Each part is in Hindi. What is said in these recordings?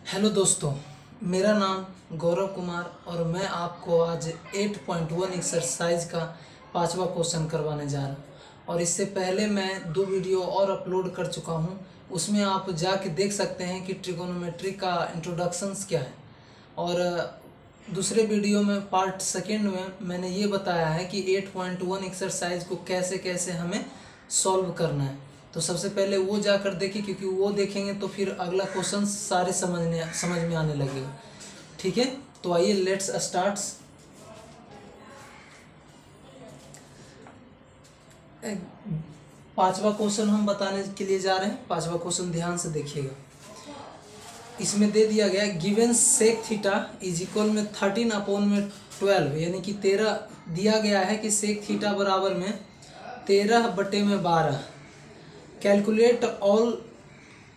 हेलो दोस्तों, मेरा नाम गौरव कुमार और मैं आपको आज 8.1 एक्सरसाइज का 5वां क्वेश्चन करवाने जा रहा हूँ। और इससे पहले मैं 2 वीडियो और अपलोड कर चुका हूँ, उसमें आप जाके देख सकते हैं कि ट्रिगोनोमेट्री का इंट्रोडक्शंस क्या है। और दूसरे वीडियो में पार्ट सेकेंड में मैंने ये बताया है कि 8.1 एक्सरसाइज को कैसे कैसे हमें सॉल्व करना है। तो सबसे पहले वो जाकर देखिए, क्योंकि वो देखेंगे तो फिर अगला क्वेश्चन सारे समझ में आने लगेगा। ठीक है, तो आइए लेट्स स्टार्ट। पांचवा क्वेश्चन हम बताने के लिए जा रहे हैं। पांचवा क्वेश्चन ध्यान से देखिएगा। इसमें दे दिया गया given sec theta is equal में 13/12, यानी कि 13 दिया गया है कि सेक थीटा बराबर में 13/12। Calculate all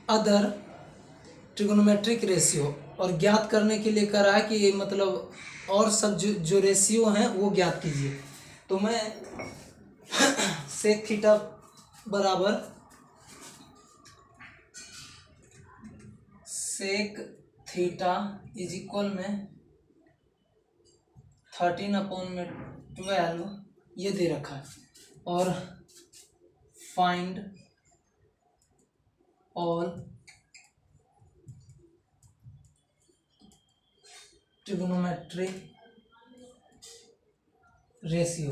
other trigonometric ratio, और ज्ञात करने के लिए कह रहा है कि मतलब और सब जो रेशियो हैं वो ज्ञात कीजिए। तो मैं सेक थीटा बराबर सेक थीटा इज इक्वल में 13/12 ये दे रखा है, और फाइंड ऑल ट्रिगोनोमेट्रिक रेशियो,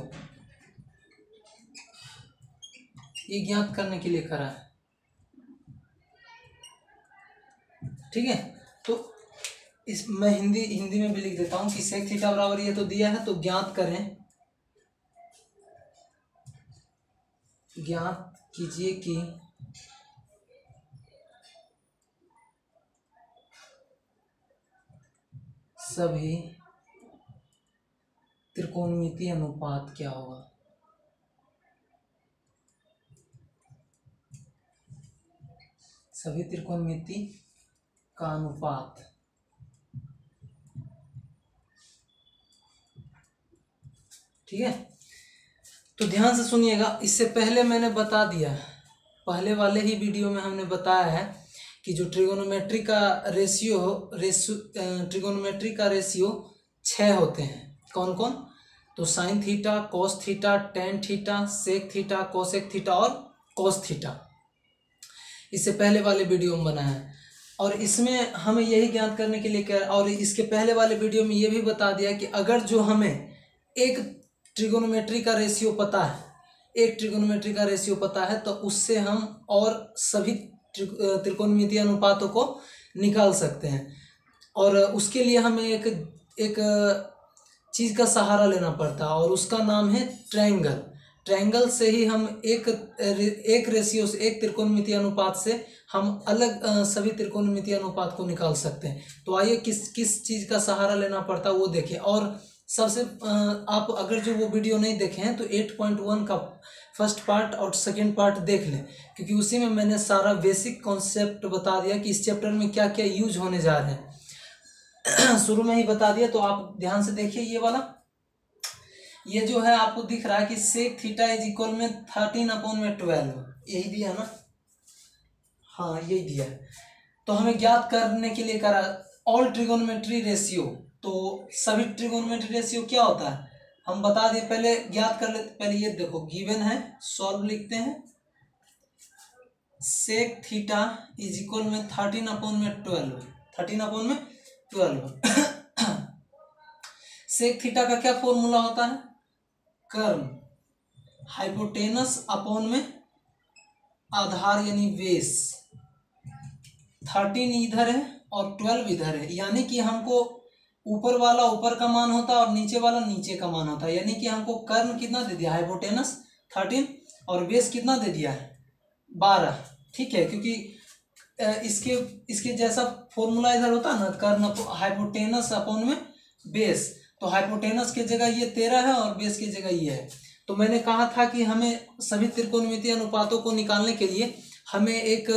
ये ज्ञात करने के लिए करा है। ठीक है, तो इस मैं हिंदी में भी लिख देता हूं कि सेक थीटा बराबर ये तो दिया है, तो ज्ञात करें, ज्ञात कीजिए कि सभी त्रिकोणमितीय अनुपात क्या होगा। सभी त्रिकोणमिति का अनुपात। ठीक है, तो ध्यान से सुनिएगा। इससे पहले मैंने बता दिया, पहले वाले ही वीडियो में हमने बताया है कि जो ट्रिगोनोमेट्री का ट्रिगोनोमेट्री का रेशियो 6 होते हैं। कौन कौन? तो sine theta, cos theta, tan theta, sec theta, cosec theta और कोस थीटा। इससे पहले वाले वीडियो में बनाया है, और इसमें हमें यही ज्ञात करने के लिए क्या, और इसके पहले वाले वीडियो में ये भी बता दिया कि अगर जो हमें एक ट्रिगोनोमेट्री का रेशियो पता है, एक ट्रिगोनोमेट्री का रेशियो पता है, तो उससे हम और सभी त्रिकोणमितीय अनुपातों को निकाल सकते हैं। और उसके लिए हमें एक चीज़ का सहारा लेना पड़ता है, और उसका नाम है ट्रायंगल। ट्रायंगल से ही हम एक रेशियो से, एक त्रिकोणमितीय अनुपात से हम अलग सभी त्रिकोणमितीय अनुपात को निकाल सकते हैं। तो आइए किस चीज़ का सहारा लेना पड़ता है वो देखें। और सबसे आप अगर जो वो वीडियो नहीं देखे हैं तो 8.1 का फर्स्ट पार्ट और सेकेंड पार्ट देख लें, क्योंक't उसी में मैंने सारा बेसिक कॉन्सेप्ट बता दिया कि इस चैप्टर में क्या क्या यूज होने जा रहे हैं। शुरू में ही बता दिया, तो आप ध्यान से देखिए। ये वाला, ये जो है आपको दिख रहा है कि सेक थीटा इज इक्वल में 13/12, यही दिया ना? हाँ, यही दिया है। तो हमें ज्ञात करने के लिए करा ऑल ट्रिगोनोमेट्री रेशियो। तो सभी ट्रिगोनोमेट्री रेशियो क्या होता है हम बता दिए, पहले ज्ञात कर लेते। पहले ये देखो, गिवन है, सॉल्व लिखते हैं। सेक थीटा इज इक्वल में 13/12, 13/12। सेक थीटा का क्या फॉर्मूला होता है? कर्म हाइपोटेनस अपॉन में आधार यानी बेस। 13 इधर है और 12 इधर है, यानी कि हमको ऊपर वाला ऊपर का मान होता है और नीचे वाला नीचे का मान होता है। यानी कि हमको कर्म कितना दे दिया, हाइपोटेनस 13, और बेस कितना दे दिया है, 12। ठीक है, क्योंकि इसके जैसा फॉर्मूला इधर होता है ना, कर्म हाइपोटेनस अपॉन में बेस। तो हाइपोटेनस की जगह ये 13 है और बेस की जगह ये है। तो मैंने कहा था कि हमें सभी त्रिकोणमितीय अनुपातों को निकालने के लिए हमें एक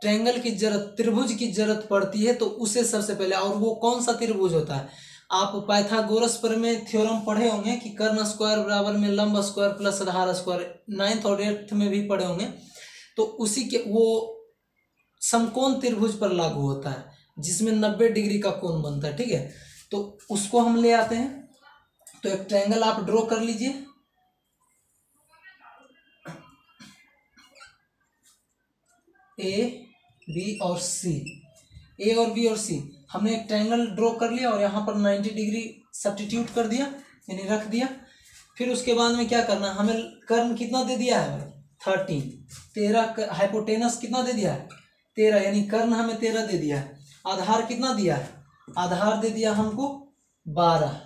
ट्रायंगल की जरूरत, त्रिभुज की जरूरत पड़ती है। तो उसे सबसे पहले, और वो कौन सा त्रिभुज होता है, आप पाइथागोरस पर में थ्योरम पढ़े होंगे कि कर्ण स्क्वायर बराबर में लंब स्क्वायर प्लस आधार स्क्वायर, 9th और 8th में भी पढ़े होंगे। तो उसी के वो समकोण त्रिभुज पर लागू होता है। जिसमें 90 डिग्री का कोण बनता है, ठीक है। तो उसको हम ले आते हैं। तो एक ट्रायंगल आप ड्रॉ कर लीजिए। ए बी और सी, ए और बी और सी, हमने एक ट्रायंगल ड्रॉ कर लिया और यहाँ पर 90 डिग्री सब्स्टिट्यूट कर दिया, यानी रख दिया। फिर उसके बाद में क्या करना, हमें कर्ण कितना दे दिया है भाई 13, 13 हाइपोटेनस कितना दे दिया है 13, यानी कर्ण हमें 13 दे दिया है। आधार कितना दिया है, आधार दे दिया हमको 12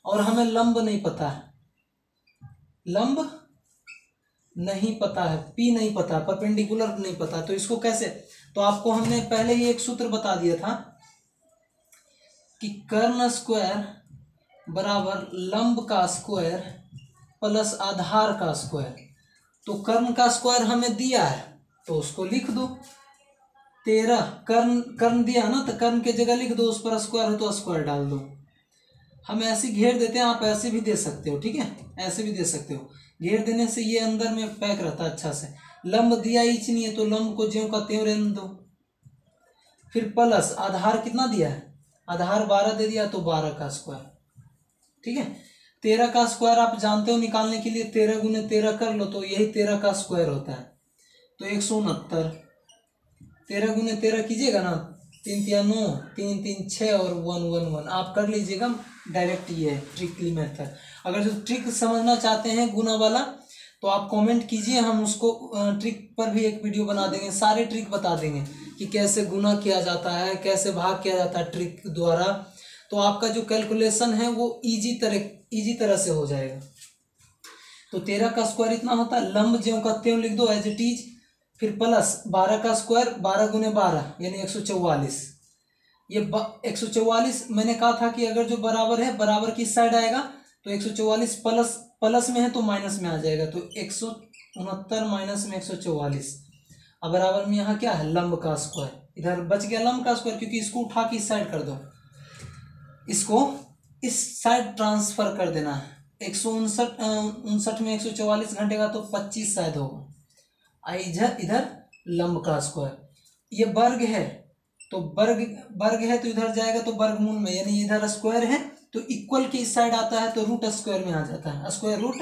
और हमें लंब नहीं पता है, लंब नहीं पता है, पी नहीं पता, परपेंडिकुलर नहीं पता। तो इसको कैसे, तो आपको हमने पहले ही एक सूत्र बता दिया था कि कर्ण स्क्वायर बराबर लंब का स्क्वायर प्लस आधार का स्क्वायर। तो कर्ण का स्क्वायर हमें दिया है तो उसको लिख दो 13, कर्ण कर्ण दिया ना तो कर्ण के जगह लिख दो, उस पर स्क्वायर हो तो स्क्वायर डाल दो। हम ऐसे घेर देते हैं, आप ऐसे भी दे सकते हो, ठीक है, ऐसे भी दे सकते हो। घेर देने से ये अंदर में पैक रहता है अच्छा से। लंब दिया ही नहीं है तो लंब को ज्यों का त्यों रहने दो। फिर प्लस आधार कितना दिया है, आधार 12 दे दिया तो 12 का स्क्वायर, ठीक है। 13 का स्क्वायर आप जानते हो निकालने के लिए 13 गुने 13 कर लो तो यही 13 का स्क्वायर होता है। तो 169, 13 गुने 13 कीजिएगा ना, 3 3 9, 3 3 6 और 1 1 1, आप कर लीजिएगा डायरेक्ट, ये है ट्रिकली मेथड। अगर जो ट्रिक समझना चाहते हैं गुना वाला तो आप कमेंट कीजिए, हम उसको ट्रिक पर भी एक वीडियो बना देंगे, सारे ट्रिक बता देंगे कि कैसे गुना किया जाता है, कैसे भाग किया जाता है ट्रिक द्वारा। तो आपका जो कैलकुलेशन है वो इजी तरह से हो जाएगा। तो 13 का स्क्वायर इतना होता है, लंब ज्यों का त्यों लिख दो एज इट इज। फिर प्लस 12 का स्क्वायर 12 गुने 12 यानी 144। ये 144 मैंने कहा था कि अगर जो बराबर है, बराबर किस साइड आएगा, तो 144 प्लस प्लस में है तो माइनस में आ जाएगा, तो 169 माइनस में 144। अब बराबर में यहाँ क्या है, लंब का स्क्वायर, इधर बच गया लंब का स्क्वायर, क्योंकि इसको उठा के इस साइड कर दो, इसको इस साइड ट्रांसफर कर देना है। 159 में 144 घंटेगा तो 25 शायद होगा। इधर इधर लंब का स्क्वायर, ये वर्ग है तो वर्ग है तो इधर जाएगा तो वर्गमूल में, यानी इधर स्क्वायर है तो इक्वल की इस साइड आता है तो रूट स्क्वायर में आ जाता है, स्क्वायर रूट।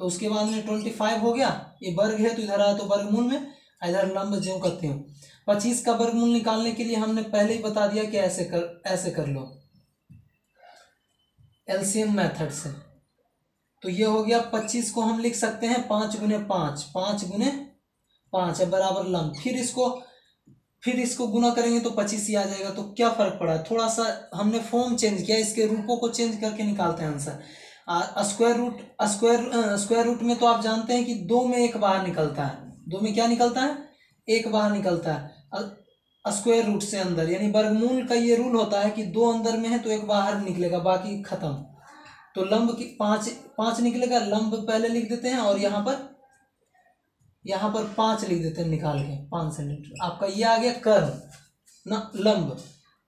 तो उसके बाद में 25 हो गया, ये वर्ग है तो इधर आया तो वर्गमूल में, इधर लंब ज्यों करते हो। 25 का वर्गमूल निकालने के लिए हमने पहले ही बता दिया कि ऐसे कर लो एलसीएम मेथड से। तो ये हो गया 25 को हम लिख सकते हैं 5 गुने 5, 5 गुने 5 है बराबर लंब। फिर इसको गुना करेंगे तो 25 ही आ जाएगा। तो क्या फर्क पड़ा, थोड़ा सा हमने फॉर्म चेंज किया, इसके रूपों को चेंज करके निकालते हैं आंसर। स्क्वायर रूट में तो आप जानते हैं कि 2 में 1 बाहर निकलता है, 2 में क्या निकलता है, 1 बाहर निकलता है स्क्वायर रूट से अंदर, यानी वर्गमूल का ये रूल होता है कि 2 अंदर में है तो 1 बाहर निकलेगा, बाकी खत्म। तो लंब की 5 निकलेगा, लंब पहले लिख देते हैं और यहाँ पर 5 लिख देते हैं निकाल के, 5 सेंटीमीटर। आपका ये आ गया कर्ण ना लंब,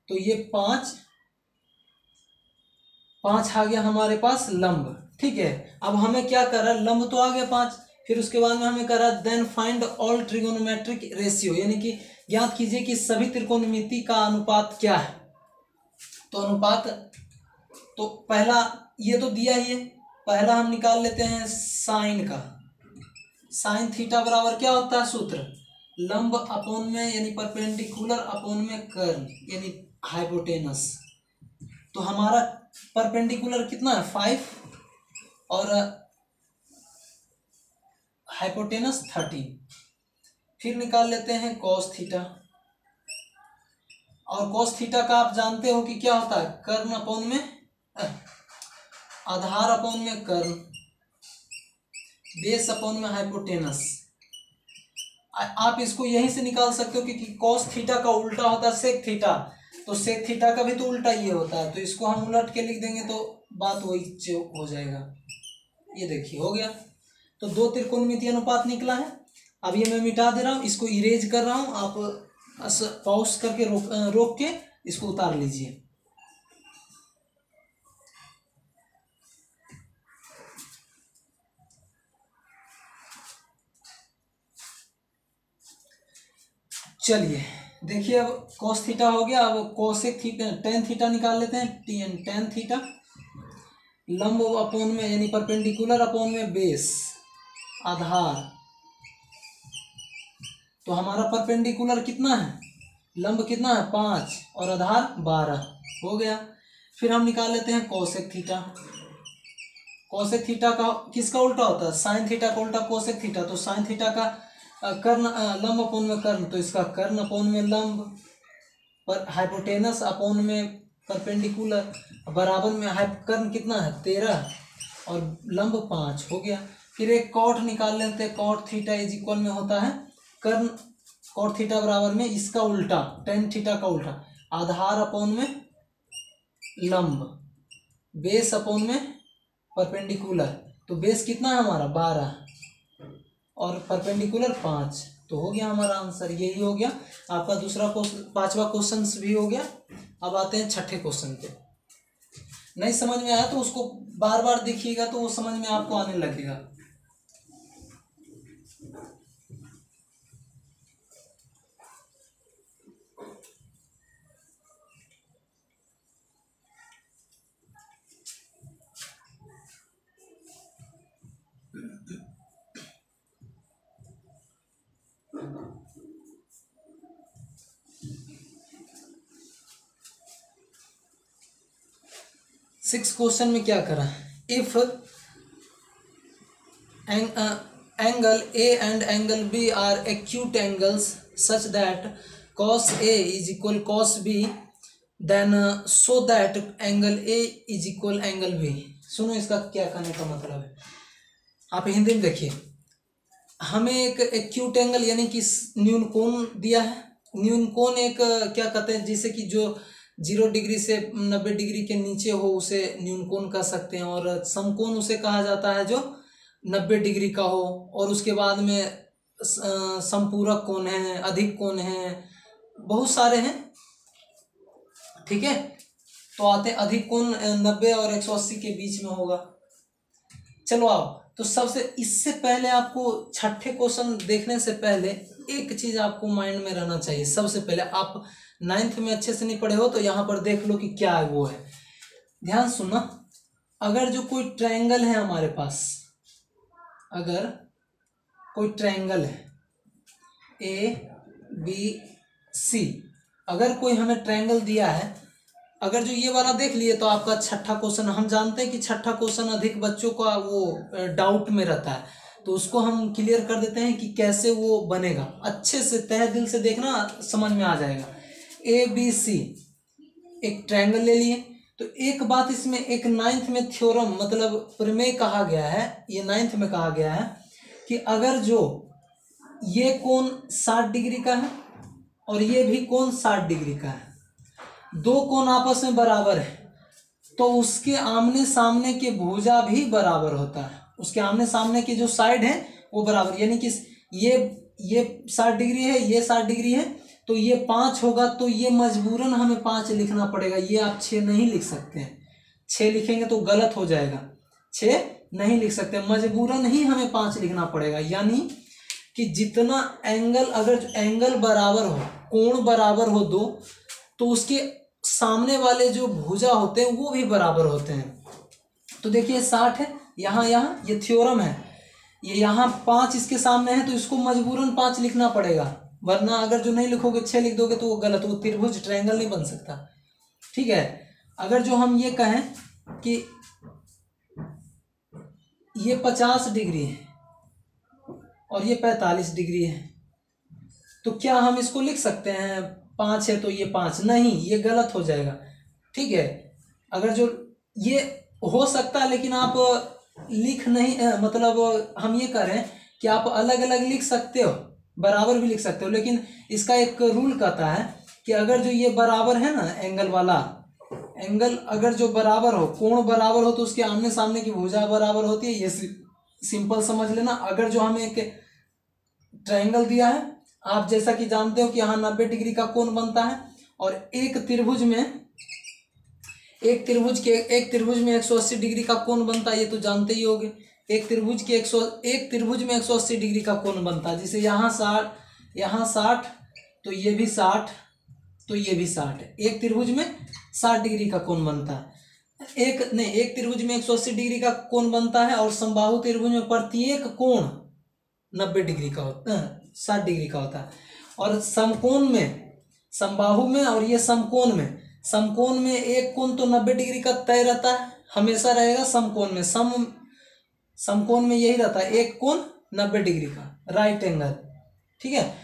तो ये 5 आ गया हमारे पास लंब, ठीक है। अब हमें क्या कर रहा है, लंब तो आ गया 5, फिर उसके बाद में हमें कर रहा है then find all trigonometric ratio, यानी कि ज्ञात कीजिए कि सभी त्रिकोणमिति का अनुपात क्या है। तो अनुपात तो पहला ये तो दिया ही है, पहला हम निकाल लेते हैं साइन का। साइन थीटा बराबर क्या होता है सूत्र, लंब अपोन में यानी परपेंडिकुलर अपोन में कर्ण यानी हाइपोटेनस। तो हमारा परपेंडिकुलर कितना है 5 और हाइपोटेनस 13। फिर निकाल लेते हैं कॉस थीटा, और कॉस थीटा का आप जानते हो कि क्या होता है, कर्ण अपोन में आधार अपोन में कर्ण, बेस अपोन में हाइपोटेनस। आप इसको यहीं से निकाल सकते हो कि कॉस थीटा का उल्टा होता है सेक थीटा, तो सेक थीटा का भी तो उल्टा ये होता है, तो इसको हम उलट के लिख देंगे तो बात वही हो जाएगा। ये देखिए हो गया, तो 2 त्रिकोणमितीय अनुपात निकला है। अब ये मैं मिटा दे रहा हूँ, इसको इरेज कर रहा हूँ, आप पॉज करके रोक के इसको उतार लीजिए। चलिए देखिए अब cos थीटा हो गया, अब cosec थीटा tan थीटा निकाल लेते हैं। tan थीटा लंब अपोन में यानी परपेंडिकुलर अपोन में बेस आधार, तो हमारा परपेंडिकुलर कितना है, लंब कितना है 5 और आधार 12 हो गया। फिर हम निकाल लेते हैं कोसेक थीटा। कोसेक थीटा का किसका उल्टा होता है, साइन थीटा का उल्टा कोसेक थीटा। तो साइन थीटा का कर्ण लंब अपोन में कर्ण, तो इसका कर्ण अपोन में लंब, पर हाइपोटेनस अपोन में परपेंडिकुलर, बराबर में कर्ण कितना है 13 और लंब 5 हो गया। फिर एक कॉट निकाल लेते हैं। कॉट थीटा इज इक्वल में होता है कर्ण, कॉट थीटा बराबर में इसका उल्टा टेन थीटा का उल्टा, आधार अपोन में लंब, बेस अपोन में परपेंडिकुलर। तो बेस कितना है हमारा 12 और परपेंडिकुलर 5, तो हो गया हमारा आंसर। यही हो गया आपका दूसरा क्वेश्चन, 5वां क्वेश्चन भी हो गया। अब आते हैं 6ठे क्वेश्चन पे। नहीं समझ में आया तो उसको बार बार देखिएगा तो वो समझ में आपको आने लगेगा। सिक्स क्वेश्चन में क्या करा, if angle A and angle B are acute angles such that cos A is equal cos B, then so that angle A is equal angle B। सुनो इसका क्या कहने का मतलब है, आप हिंदी में देखिए। हमें एक एक्यूट एंगल यानी कि न्यून कोण दिया है। न्यून कोण एक क्या कहते हैं, जिसे कि जो 0 डिग्री से 90 डिग्री के नीचे हो उसे न्यून कोण कह सकते हैं, और समकोण उसे कहा जाता है जो 90 डिग्री का हो। और उसके बाद में संपूरक कोण है, अधिक कोण है, बहुत सारे हैं, ठीक है। तो आते अधिक कोण 90 और 180 के बीच में होगा। चलो आओ, तो सबसे इससे पहले आपको 6ठे क्वेश्चन देखने से पहले एक चीज आपको माइंड में रहना चाहिए। सबसे पहले आप 9th में अच्छे से नहीं पढ़े हो तो यहाँ पर देख लो कि क्या है वो है। ध्यान सुनना, अगर जो कोई ट्रायंगल है हमारे पास, अगर कोई ट्रायंगल है ABC, अगर कोई हमें ट्रायंगल दिया है, अगर जो ये वाला देख लिए तो आपका 6ठा क्वेश्चन, हम जानते हैं कि 6ठा क्वेश्चन अधिक बच्चों का वो डाउट में रहता है, तो उसको हम क्लियर कर देते हैं कि कैसे वो बनेगा। अच्छे से तहे दिल से देखना, समझ में आ जाएगा। ABC एक ट्रायंगल ले लिए, तो एक बात इसमें एक 9th में थ्योरम मतलब प्रमेय कहा गया है, ये 9th में कहा गया है कि अगर जो ये कोण 60 डिग्री का है और ये भी कोण 60 डिग्री का है, दो कोण आपस में बराबर है, तो उसके आमने सामने के भुजा भी बराबर होता है। उसके आमने सामने की जो साइड है वो बराबर, यानी कि ये 60 डिग्री है, ये 60 डिग्री है, तो ये 5 होगा, तो ये मजबूरन हमें 5 लिखना पड़ेगा। ये आप 6 नहीं लिख सकते हैं, 6 लिखेंगे तो गलत हो जाएगा, 6 नहीं लिख सकते, मजबूरन ही हमें 5 लिखना पड़ेगा। यानी कि जितना एंगल, अगर एंगल बराबर हो, कोण बराबर हो दो, तो उसके सामने वाले जो भुजा होते हैं वो भी बराबर होते हैं। तो देखिए 60 है, यहाँ ये थ्योरम है, ये यहाँ 5 इसके सामने है, तो इसको मजबूरन 5 लिखना पड़ेगा, वरना अगर जो नहीं लिखोगे 6 लिख दोगे तो वो गलत, वो त्रिभुज ट्रायंगल नहीं बन सकता, ठीक है। अगर जो हम ये कहें कि ये 50 डिग्री है और ये 45 डिग्री है, तो क्या हम इसको लिख सकते हैं 5 है तो ये 5? नहीं, ये गलत हो जाएगा, ठीक है। अगर जो ये हो सकता है, लेकिन आप लिख नहीं, मतलब हम ये कह रहे हैं कि आप अलग अलग लिख सकते हो, बराबर भी लिख सकते हो, लेकिन इसका एक रूल कहता है कि अगर जो ये बराबर है ना, एंगल वाला एंगल अगर जो बराबर हो, कोण बराबर हो, तो उसके आमने सामने की भुजा बराबर होती है। ये सिंपल समझ लेना। अगर जो हमें एक ट्रायंगल दिया है, आप जैसा कि जानते हो कि यहाँ 90 डिग्री का कोण बनता है, और एक त्रिभुज में 180 डिग्री का कोण बनता है, ये तो जानते ही होंगे। एक त्रिभुज में 180 डिग्री का कोण बनता है, जिसे यहाँ 60, तो ये भी 60, तो ये भी 60 है। एक त्रिभुज में 60 डिग्री का कोण बनता है। एक त्रिभुज में 180 डिग्री का कोण बनता है और समबाहु त्रिभुज में प्रत्येक कोण 90 डिग्री का होता है, 60 डिग्री का होता है। और समकोण में, समबाहु में और ये समकोण में एक कोण तो 90 डिग्री का तय रहता है, हमेशा रहेगा। समकोण में समकोण में यही रहता है, एक कोण 90 डिग्री का, राइट एंगल, ठीक है।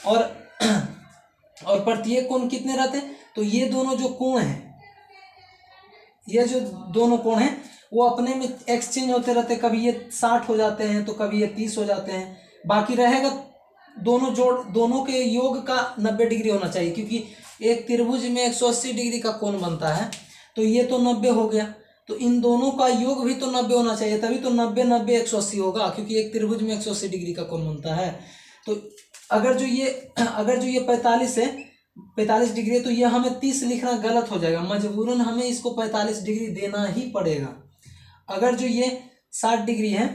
और प्रत्येक कोण कितने रहते हैं? तो ये दोनों जो कोण हैं, ये जो दोनों कोण हैं वो अपने में एक्सचेंज होते रहते हैं। कभी ये 60 हो जाते हैं तो कभी ये 30 हो जाते हैं। बाकी रहेगा दोनों के योग का 90 डिग्री होना चाहिए, क्योंकि एक त्रिभुज में 180 डिग्री का कोण बनता है, तो ये तो 90 हो गया, तो इन दोनों का योग भी तो 90 होना चाहिए, तभी तो 90 90 180 होगा, क्योंकि एक त्रिभुज में 180 डिग्री का कोण बनता है। तो अगर जो ये 45 है, 45 डिग्री है, तो ये हमें 30 लिखना गलत हो जाएगा, मजबूरन हमें इसको 45 डिग्री देना ही पड़ेगा। अगर जो ये 60 डिग्री है,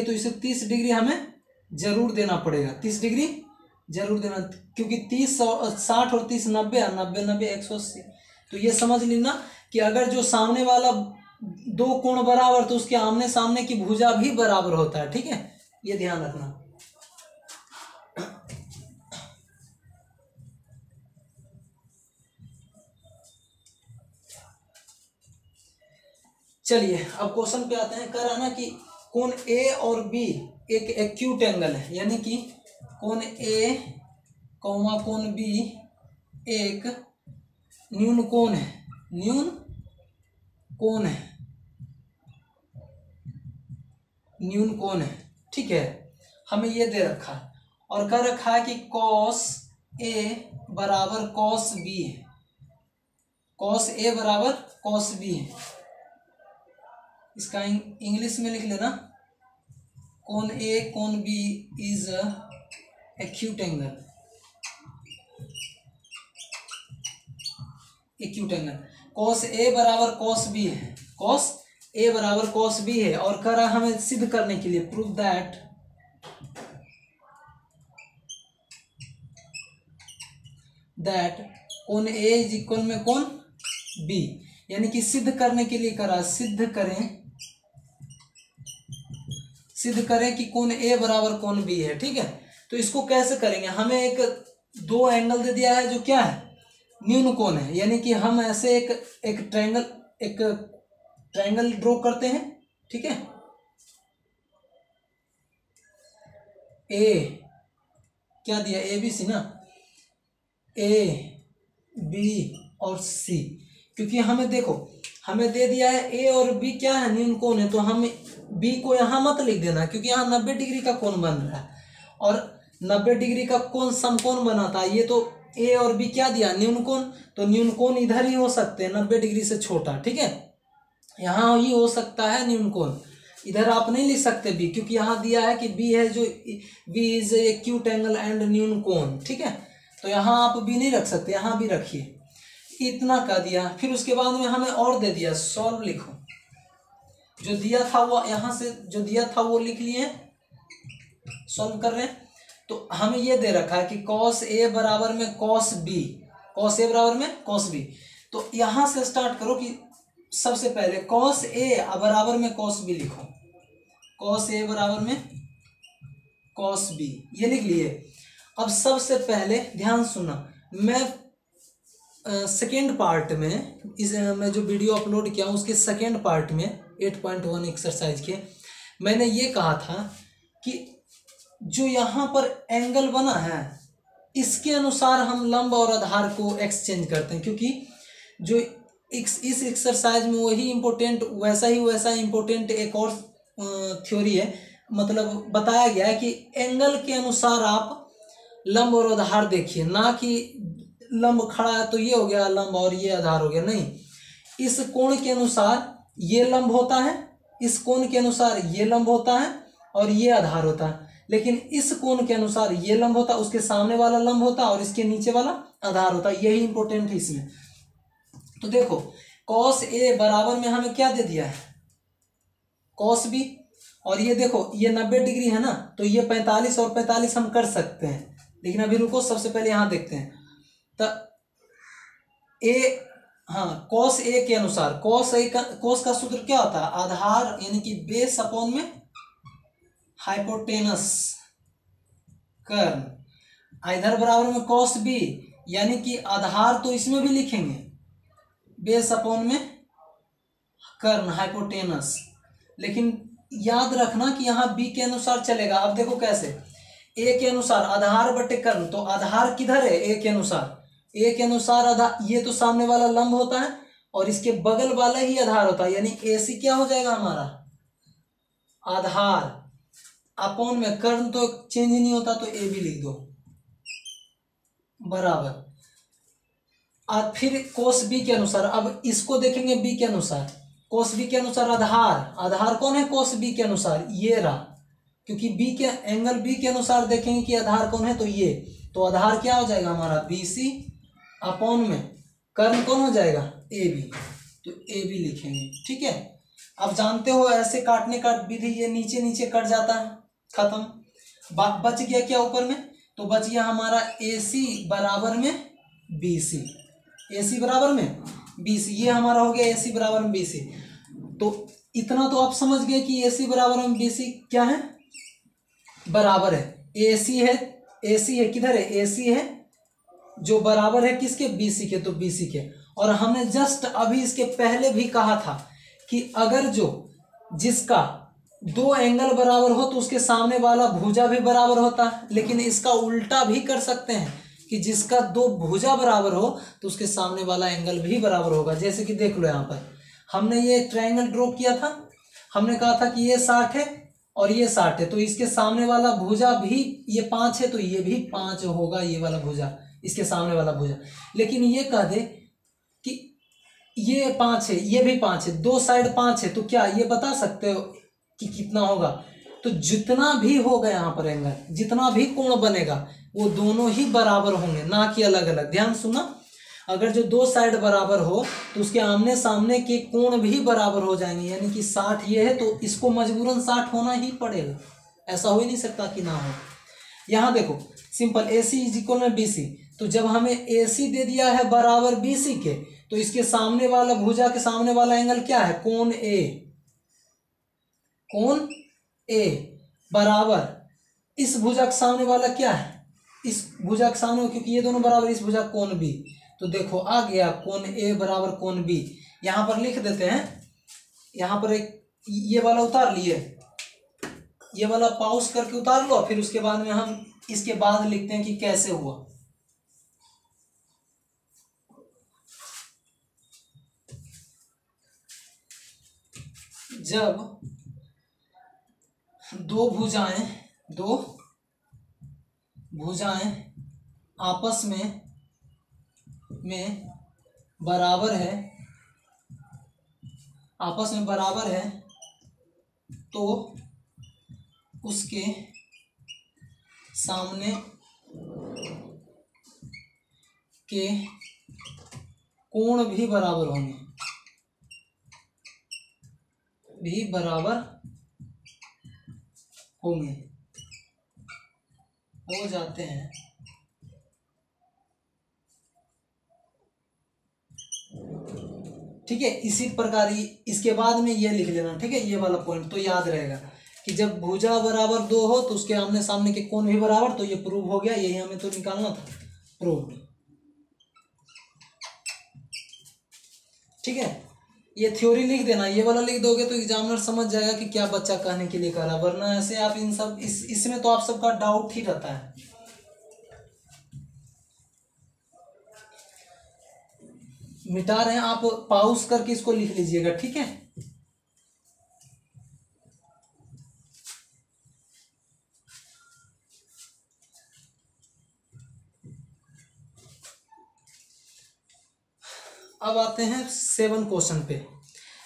तो इसे 30 डिग्री हमें जरूर देना पड़ेगा, 30 डिग्री जरूर देना, क्योंकि 60 और 30 90, 90 90 180। तो ये समझ लेना कि अगर जो सामने वाला दो कोण बराबर, तो उसके आमने सामने की भुजा भी बराबर होता है, ठीक है, ये ध्यान रखना। चलिए अब क्वेश्चन पे आते हैं। कह रहा ना कि कोण ए और बी एक एक्यूट एंगल है, यानी कि कोण ए कौमा कोण बी एक न्यून कोण है, ठीक है। हमें ये दे रखा है और कह रखा है कि कॉस ए बराबर कॉस बी है, कॉस ए बराबर कॉस बी है। इसका इंग्लिश में लिख लेना, कोण ए कोण B is acute angle, cos A बराबर कॉस बी है, कॉस ए बराबर कॉस बी है। और कह रहा है हमें सिद्ध करने के लिए, प्रूव दैट कोण ए इज इक्वल में कोण बी, यानी कि सिद्ध करने के लिए करा, सिद्ध करें कि कोण ए बराबर कोण बी है, ठीक है। तो इसको कैसे करेंगे? हमें एक दो एंगल दे दिया है जो क्या है, न्यून कोण है, यानी कि हम ऐसे एक ट्रायंगल ड्रॉ करते हैं, ठीक है। ए क्या दिया, ए बी सी ना, ए बी और सी, क्योंकि हमें देखो हमें दे दिया है ए और बी क्या है, न्यून कोण है, तो हम बी को यहाँ मत लिख देना, क्योंकि यहाँ 90 डिग्री का कोण बन रहा है और 90 डिग्री का कोण समकोण बनाता है। ये तो ए और बी क्या दिया, न्यून कोण, तो न्यून कोण इधर ही हो सकते हैं 90 डिग्री से छोटा, ठीक है, यहाँ ही हो सकता है न्यून कोण। इधर आप नहीं लिख सकते बी, क्योंकि यहाँ दिया है कि बी है जो B is acute angle and न्यून कोण, ठीक है। तो यहाँ आप बी नहीं रख सकते, यहाँ भी रखिए। इतना कर दिया, फिर उसके बाद में हमें और दे दिया, सॉल्व लिखो, जो दिया था वो यहाँ से जो दिया था वो लिख लिए, सॉल्व कर रहे हैं। तो हमें ये दे रखा है कि कॉस ए बराबर में कॉस बी, कॉस ए बराबर में कॉस बी। तो यहाँ से स्टार्ट करो कि सबसे पहले कॉस ए बराबर में कॉस बी लिखो, कॉस ए बराबर में कॉस बी, ये लिख लिए। अब सबसे पहले ध्यान सुनना, मैं सेकेंड पार्ट में मैं जो वीडियो अपलोड किया हूँ उसके सेकेंड पार्ट में 8.1 एक्सरसाइज के मैंने ये कहा था कि जो यहाँ पर एंगल बना है इसके अनुसार हम लंब और आधार को एक्सचेंज करते हैं, क्योंकि जो इस एक्सरसाइज में वही इम्पोर्टेंट वैसा इम्पोर्टेंट एक और थ्योरी है, मतलब बताया गया है कि एंगल के अनुसार आप लंब और आधार देखिए, ना कि लंब खड़ा है तो ये हो गया लंब और ये आधार हो गया, नहीं। इस कोण के अनुसार ये लंब होता है, इस कोण के अनुसार ये लंब होता है और ये आधार होता है, लेकिन इस कोण के अनुसार ये लंब होता है, उसके सामने वाला लंब होता है और इसके नीचे वाला आधार होता है, यही इंपॉर्टेंट है इसमें। तो देखो कॉस ए बराबर में हमें क्या दे दिया है, कॉस बी, और ये देखो ये 90 डिग्री है ना, तो ये 45 और 45 हम कर सकते हैं, लेकिन अभी रुको, सबसे पहले यहाँ देखते हैं। तो ए, हाँ, कॉस ए के अनुसार कॉस का सूत्र क्या होता है? आधार यानी कि बेस अपॉन में हाइपोटेनस कर्ण, इधर बराबर में कॉस बी, यानी कि आधार तो इसमें भी लिखेंगे, बेस अपॉन में कर्ण हाइपोटेनस। लेकिन याद रखना कि यहाँ बी के अनुसार चलेगा। अब देखो कैसे, ए के अनुसार आधार बटे कर्ण, तो आधार किधर है? ए के अनुसार, ए के अनुसार आधार, ये तो सामने वाला लंब होता है और इसके बगल वाला ही आधार होता है, यानी ए सी क्या हो जाएगा हमारा? आधार अपॉन में कर्ण तो चेंज ही नहीं होता, तो ए भी लिख दो बराबर। अब फिर कोस बी के अनुसार, अब इसको देखेंगे बी के अनुसार, कोस बी के अनुसार आधार कौन है? कोस बी के अनुसार ये रहा, क्योंकि बी के एंगल बी के अनुसार देखेंगे कि आधार कौन है, तो ये, तो आधार क्या हो जाएगा हमारा? बी सी अपॉन में कर्ण कौन हो जाएगा? ए बी, तो ए बी लिखेंगे। ठीक है, अब जानते हो ऐसे काटने का विधि, ये नीचे नीचे कट जाता है, खत्म। बच गया क्या ऊपर में? तो बच गया हमारा ए सी बराबर में बी सी, ए सी बराबर में बी सी, ये हमारा हो गया ए सी बराबर में बी सी। तो इतना तो आप समझ गए कि ए सी बराबर में बी सी क्या है? बराबर है, ए सी है, ए सी है किधर है? ए सी है जो बराबर है किसके? बी सी के, तो बी सी के। और हमने जस्ट अभी इसके पहले भी कहा था कि अगर जो जिसका दो एंगल बराबर हो तो उसके सामने वाला भुजा भी बराबर होता है, लेकिन इसका उल्टा भी कर सकते हैं कि जिसका दो भुजा बराबर हो तो उसके सामने वाला एंगल भी बराबर होगा। जैसे कि देख लो, यहाँ पर हमने ये ट्रायंगल ड्रॉ किया था, हमने कहा था कि ये 60 है और ये 60 है, तो इसके सामने वाला भुजा भी ये 5 है, तो ये भी 5 होगा, ये वाला भुजा, इसके सामने वाला भुजा। लेकिन ये कह दे कि ये 5 है, ये भी 5 है, दो साइड 5 है, तो क्या ये बता सकते हो कि कितना होगा? तो जितना भी होगा यहाँ पर एंगल, जितना भी कोण बनेगा वो दोनों ही बराबर होंगे, ना कि अलग अलग। ध्यान सुनना, अगर जो दो साइड बराबर हो तो उसके आमने सामने के कोण भी बराबर हो जाएंगे, यानी कि 60 ये है तो इसको मजबूरन 60 होना ही पड़ेगा, ऐसा हो ही नहीं सकता कि ना हो। यहाँ देखो simple, A C is equal में बी सी, तो जब हमें ए सी दे दिया है बराबर बी सी के, तो इसके सामने वाला भुजा के सामने वाला एंगल क्या है? कोण ए, कोण ए बराबर इस भुजा के सामने वाला क्या है? इस भुजा के सामने, क्योंकि ये दोनों बराबर, इस भुजा कोण बी, तो देखो आ गया कोण ए बराबर कोण बी। यहाँ पर लिख देते हैं, यहाँ पर एक ये वाला उतार लिए, ये वाला पॉज करके उतार लो, फिर उसके बाद में हम इसके बाद लिखते हैं कि कैसे हुआ। जब दो भुजाएं आपस में बराबर है, आपस में बराबर है, तो उसके सामने के कोण भी बराबर होंगे, हो जाते हैं। ठीक है, इसी प्रकार इसके बाद में ये लिख लेना। ठीक है, ये वाला पॉइंट तो याद रहेगा कि जब भुजा बराबर दो हो तो उसके आमने सामने के कोण भी बराबर, तो ये प्रूव हो गया, यही हमें तो निकालना था, प्रूव। ठीक है, ये थ्योरी लिख देना, ये वाला लिख दोगे तो एग्जामिनर समझ जाएगा कि क्या बच्चा कहने के लिए कह रहा है, वरना ऐसे आप इन सब इसमें तो आप सबका डाउट ही रहता है। मिटा रहे हैं आप, पॉज करके इसको लिख लीजिएगा। ठीक है, अब आते हैं 7 क्वेश्चन पे।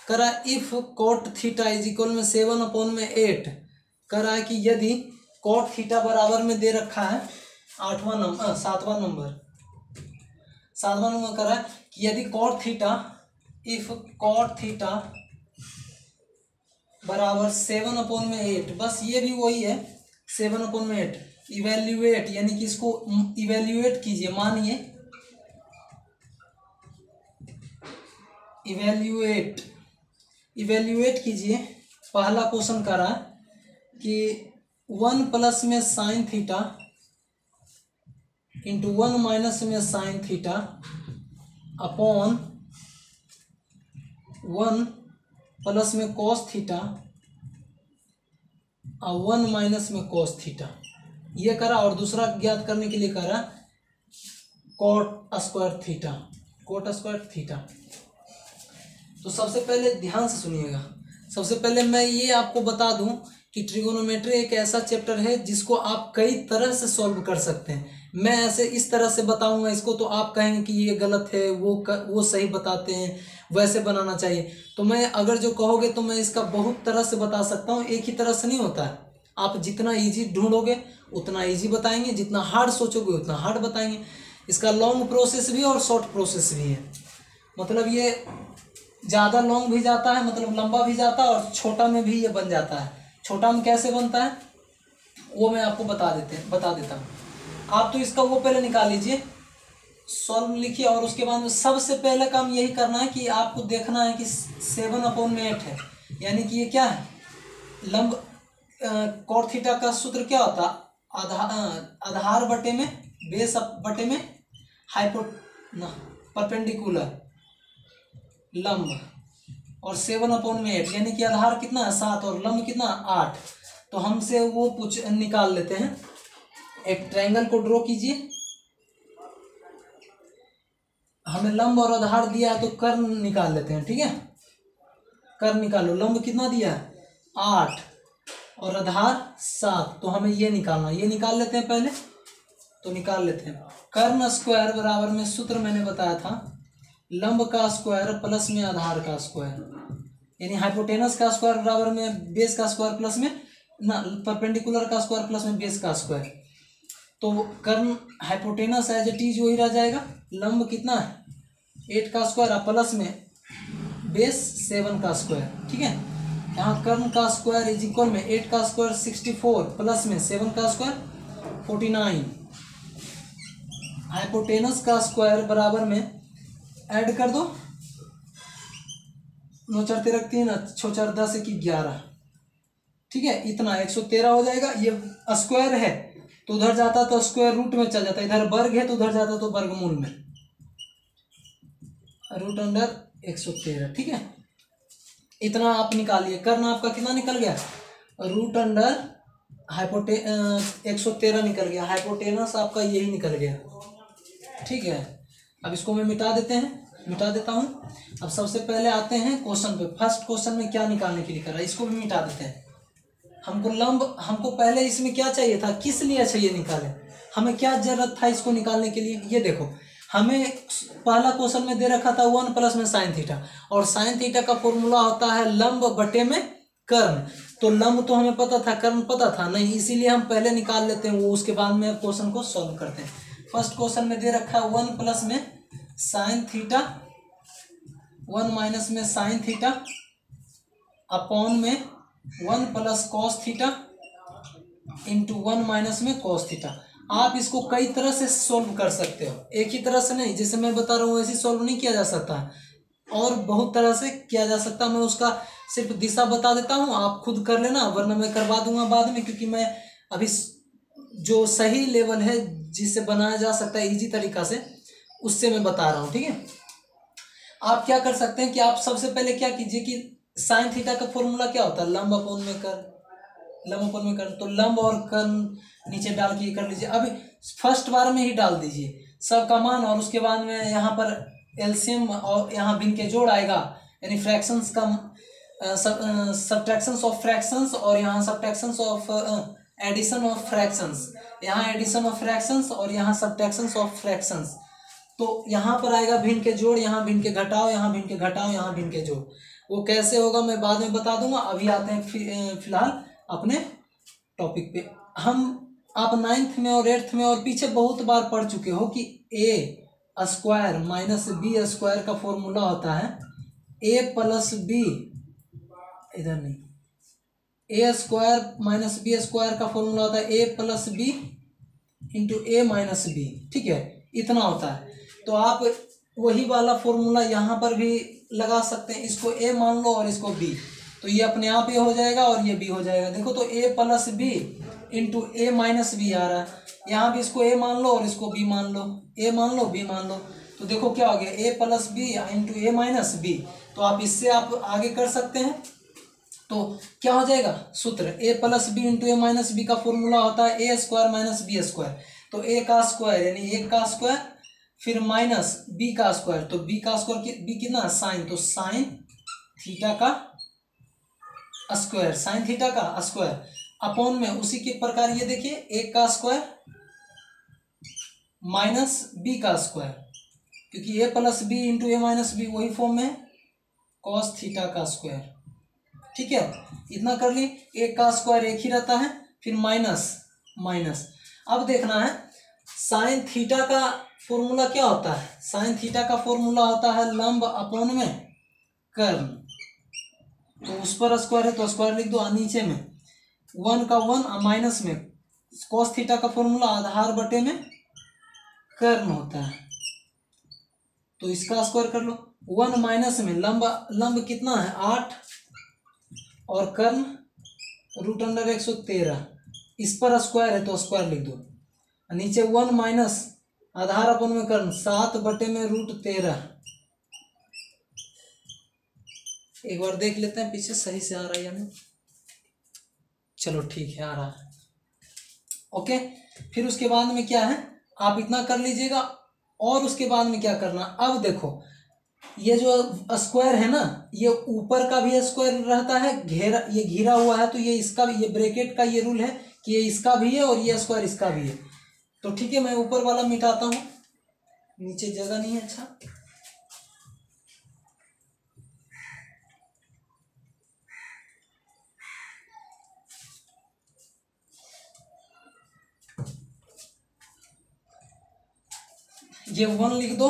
करा if cot theta is equal में 7/8, करा कि यदि कॉट थीटा बराबर में दे रखा है 7वां नंबर करा कि यदि cot theta, if cot theta बराबर 7/8, बस ये भी वही है 7/8, इवेल्युएट यानी कि इसको इवेल्युएट कीजिए। मानिए इवेल्युएट कीजिए। पहला क्वेश्चन कर रहा है कि 1 प्लस में साइन थीटा इंटू 1 माइनस में साइन थीटा अपॉन 1 प्लस में कॉस थीटा और 1 माइनस में कॉस थीटा, ये करा। और दूसरा ज्ञात करने के लिए करा कॉट स्क्वायर थीटा। तो सबसे पहले ध्यान से सुनिएगा। सबसे पहले मैं ये आपको बता दूं कि ट्रिगोनोमेट्री एक ऐसा चैप्टर है जिसको आप कई तरह से सॉल्व कर सकते हैं। मैं ऐसे इस तरह से बताऊंगा इसको तो आप कहेंगे कि ये गलत है, वो सही बताते हैं, वैसे बनाना चाहिए। तो मैं अगर जो कहोगे तो मैं इसका बहुत तरह से बता सकता हूँ, एक ही तरह से नहीं होता है। आप जितना इजी ढूंढोगे उतना इजी बताएंगे, जितना हार्ड सोचोगे उतना हार्ड बताएंगे। इसका लॉन्ग प्रोसेस भी और शॉर्ट प्रोसेस भी है। मतलब ये ज़्यादा लॉन्ग भी जाता है, मतलब लंबा भी जाता है, और छोटा में भी ये बन जाता है। छोटा में कैसे बनता है वो मैं आपको बता देता हूँ। आप तो इसका वो पहले निकाल लीजिए, सॉल्व लिखिए, और उसके बाद में सबसे पहले काम यही करना है कि आपको देखना है कि 7/8 है, यानी कि ये क्या है, लंब कॉट थीटा का सूत्र क्या होता है, आधार बटे में बेस बटे में परपेंडिकुलर लंब, और 7/8 यानी कि आधार कितना है 7 और लंब कितना 8। तो हमसे वो निकाल लेते हैं। एक ट्रायंगल को ड्रॉ कीजिए। हमें लंब और आधार दिया है तो कर्ण निकाल लेते हैं, ठीक है। कर्ण निकालो। लंब कितना दिया है 8 और आधार 7, तो हमें ये निकालना, ये निकाल लेते हैं पहले। तो निकाल लेते हैं कर्ण स्क्वायर बराबर में, सूत्र मैंने बताया था, लंब का स्क्वायर प्लस में आधार का स्क्वायर, यानी हाइपोटेनस का स्क्वायर बराबर में बेस का स्क्वायर प्लस में परपेंडिकुलर का स्क्वायर प्लस में बेस का स्क्वायर। तो कर्ण हाइपोटेनस एज इट इज वही रह जाएगा। लंब कितना है 8 का स्क्वायर प्लस में बेस 7 का स्क्वायर, ठीक है। यहाँ कर्ण का स्क्वायर इज इक्वल में 8 का स्क्वायर 64 प्लस में 7 का स्क्वायर 49। हाइपोटेनस का स्क्वायर बराबर में ऐड कर दो, 9 4 13 3 6 4 10 1 11, ठीक है। इतना 113 हो जाएगा। ये स्क्वायर है तो उधर जाता तो स्क्वायर रूट में चल जाता, इधर वर्ग है तो उधर जाता तो वर्गमूल में, रूट अंडर 113, ठीक है। इतना आप निकालिए। कर्ण आपका कितना निकल गया, रूट अंडर 113 निकल गया। हाइपोटेनस आपका यही निकल गया, ठीक है। अब इसको मैं मिटा देता हूँ। अब सबसे पहले आते हैं क्वेश्चन पे। फर्स्ट क्वेश्चन में क्या निकालने के लिए कर रहा है, इसको भी मिटा देते हैं। हमको पहले इसमें क्या चाहिए था, किस लिए चाहिए निकाले, हमें क्या जरूरत था इसको निकालने के लिए। ये देखो, हमें पहला क्वेश्चन में दे रखा था 1 प्लस में साइन थीटा, और साइन थीटा का फॉर्मूला होता है लंब बटे में कर्ण। तो लंब तो हमें पता था, कर्ण पता था नहीं, इसीलिए हम पहले निकाल लेते हैं वो, उसके बाद में क्वेश्चन को सॉल्व करते हैं। फर्स्ट क्वेश्चन में दे रखा है 1 प्लस में साइन थीटा, 1 माइनस में साइन थीटा अपॉन में 1 plus cos theta into 1 minus में कॉस थीटा। आप इसको कई तरह से सॉल्व कर सकते हो, एक ही तरह से नहीं। जैसे मैं बता रहा हूँ वैसे सॉल्व नहीं किया जा सकता है, और बहुत तरह से किया जा सकता है। मैं उसका सिर्फ दिशा बता देता हूँ, आप खुद कर लेना, वरना मैं करवा दूंगा बाद में, क्योंकि मैं अभी जो सही लेवल है जिससे बनाया जा सकता है इजी तरीका से, उससे मैं बता रहा हूँ, ठीक है। आप क्या कर सकते हैं कि आप सबसे पहले क्या कीजिए कि साइन थीटा का फॉर्मूला क्या होता है, लंब अपॉन में कर्ण। तो लंब और कर्ण नीचे डाल के कर लीजिए। अभी फर्स्ट बार में ही डाल दीजिए सबका मान, और उसके बाद में यहाँ पर एलसीएम और यहाँ भिन्न के जोड़ आएगा, यानी फ्रैक्शंस का सब्ट्रैक्शंस ऑफ फ्रैक्शंस, और यहाँ subtractions of addition of fractions, यहाँ एडिशन ऑफ फ्रैक्शंस और यहाँ सब्ट्रैक्शंस ऑफ फ्रैक्शंस। तो यहाँ पर आएगा भिन्न के जोड़, यहाँ भिन्न के घटाओ, यहाँ भिन्न के घटाओ, यहाँ भिन्न के जोड़। वो कैसे होगा मैं बाद में बता दूंगा। अभी आते हैं फिलहाल अपने टॉपिक पे। आप 9th में और 8th में और पीछे बहुत बार पढ़ चुके हो कि a square minus B square का फॉर्मूला होता है a प्लस बी, इधर नहीं, a square minus B square का फॉर्मूला होता है a plus B into A minus B, ठीक है, इतना होता है। तो आप वही वाला फॉर्मूला यहाँ पर भी लगा सकते हैं, इसको ए मान लो और इसको बी, तो ये अपने आप ए हो जाएगा और ये बी हो जाएगा। देखो तो ए plus B into A minus B आ रहा है, यहाँ भी इसको ए मान लो और इसको बी मान लो, ए मान लो बी मान लो, तो देखो क्या हो गया, ए plus B into A minus B. तो आप इससे आप आगे कर सकते हैं, तो क्या हो जाएगा सूत्र, ए plus B into A minus B का फॉर्मूला होता है ए स्क्वायर माइनस बी स्क्वायर। तो ए का स्क्वायर यानी एक का स्क्वायर फिर माइनस बी का स्क्वायर, तो बी का स्क्वायर बी कितना साइन, तो साइन थीटा का स्क्वायर, साइन थीटा का स्क्वायर अपॉन में उसी के प्रकार ये देखिए एक का स्क्वायर माइनस बी का स्क्वायर, क्योंकि ए plus B into A minus B वही फॉर्म में कॉस थीटा का स्क्वायर, ठीक है, इतना कर ली। एक का स्क्वायर एक ही रहता है, फिर माइनस माइनस। अब देखना है साइन थीटा का फॉर्मूला क्या होता है, साइन थीटा का फॉर्मूला होता है लंब अपॉन में कर्ण, तो उस पर स्क्वायर है तो स्क्वायर लिख दो, और नीचे में वन का वन माइनस में कॉस थीटा का फॉर्मूला आधार बटे में कर्ण होता है, तो इसका स्क्वायर कर लो। वन माइनस में लंब कितना है 8 और कर्ण रूट अंडर 113, इस पर स्क्वायर है तो स्क्वायर लिख दो, नीचे वन माइनस आधार अपन में कर्ण 7 बटे में रूट 13। एक बार देख लेते हैं पीछे सही से आ रहा है या नहीं, चलो ठीक है आ रहा है, ओके। फिर उसके बाद में क्या है, आप इतना कर लीजिएगा, और उसके बाद में क्या करना, अब देखो ये जो स्क्वायर है ना, ये ऊपर का भी स्क्वायर रहता है, घेरा ये घिरा हुआ है, तो ये इसका भी, ये ब्रैकेट का ये रूल है कि ये इसका भी है और ये स्क्वायर इसका भी है, तो ठीक है मैं ऊपर वाला मिटाता हूँ, नीचे जगह नहीं है, अच्छा ये 1 लिख दो,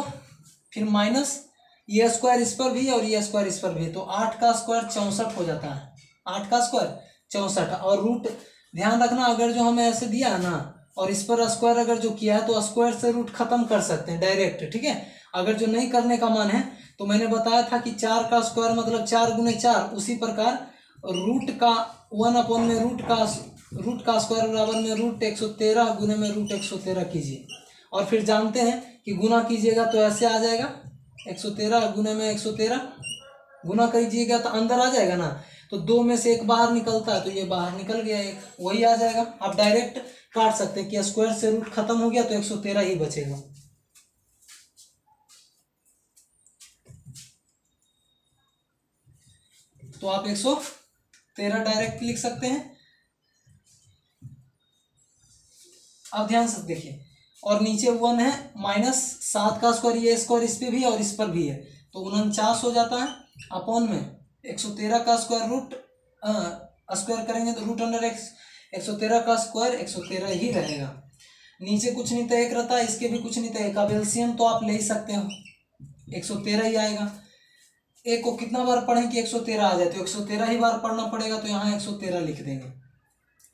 फिर माइनस ये स्क्वायर इस पर भी है और ये स्क्वायर इस पर भी है, तो 8 का स्क्वायर 64 हो जाता है, 8 का स्क्वायर 64, और रूट ध्यान रखना अगर जो हमें ऐसे दिया है ना और इस पर स्क्वायर अगर जो किया है तो स्क्वायर से रूट खत्म कर सकते हैं डायरेक्ट, ठीक है। अगर जो नहीं करने का मन है तो मैंने बताया था कि 4 का स्क्वायर मतलब 4 गुने 4, उसी प्रकार रूट का 1 अपॉन में रूट का स्क्वायर बराबर में रूट 113 गुने में रूट 113 कीजिए, और फिर जानते हैं कि गुना कीजिएगा तो ऐसे आ जाएगा 113 गुने में 113, गुना कीजिएगा तो अंदर आ जाएगा ना, तो 2 में से 1 बाहर निकलता है तो ये बाहर निकल गया, एक वही आ जाएगा। आप डायरेक्ट काट सकते हैं कि स्क्वायर से रूट खत्म हो गया तो 113 ही बचेगा। तो आप 113 डायरेक्ट लिख सकते हैं। अब ध्यान से देखिए, और नीचे 1 है माइनस 7 का स्क्वायर, ये स्क्वायर इस पे भी है और इस पर भी है, तो 49 हो जाता है, अपॉन में 113 का स्क्वायर रूट स्क्वायर करेंगे तो रूट अंडर 113 का स्क्वायर 113 ही रहेगा, नीचे कुछ नहीं तो 1 रहता है, इसके भी कुछ नहीं तो 1, अब एलसीएम तो आप ले ही सकते हो, 113 ही आएगा। एक को कितना बार पढ़ें कि 113 आ जाए, तो 113 ही बार पढ़ना पड़ेगा, तो यहाँ 113 लिख देंगे।